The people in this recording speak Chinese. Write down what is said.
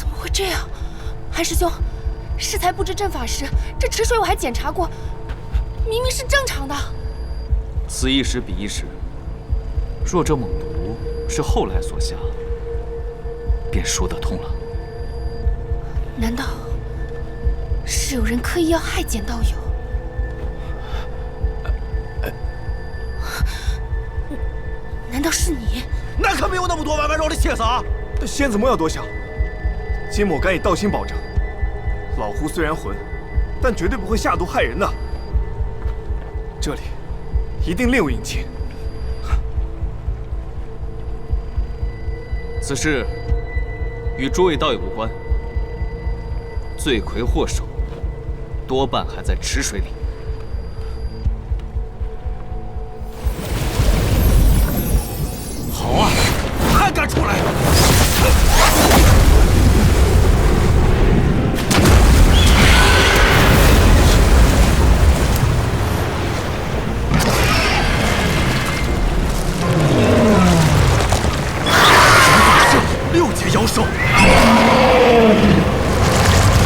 怎么会这样？韩师兄，适才布置阵法时，这池水我还检查过，明明是正常的。此一时彼一时，若这猛毒是后来所下，便说得通了。难道是有人刻意要害简道友？难道是你？那可没有那么多弯弯绕的心思啊！仙子莫要多想，金某敢以道心保证，老胡虽然混，但绝对不会下毒害人的。这里一定另有隐情。此事与诸位道友无关，罪魁祸首多半还在池水里。好啊，还敢出来！6阶妖兽。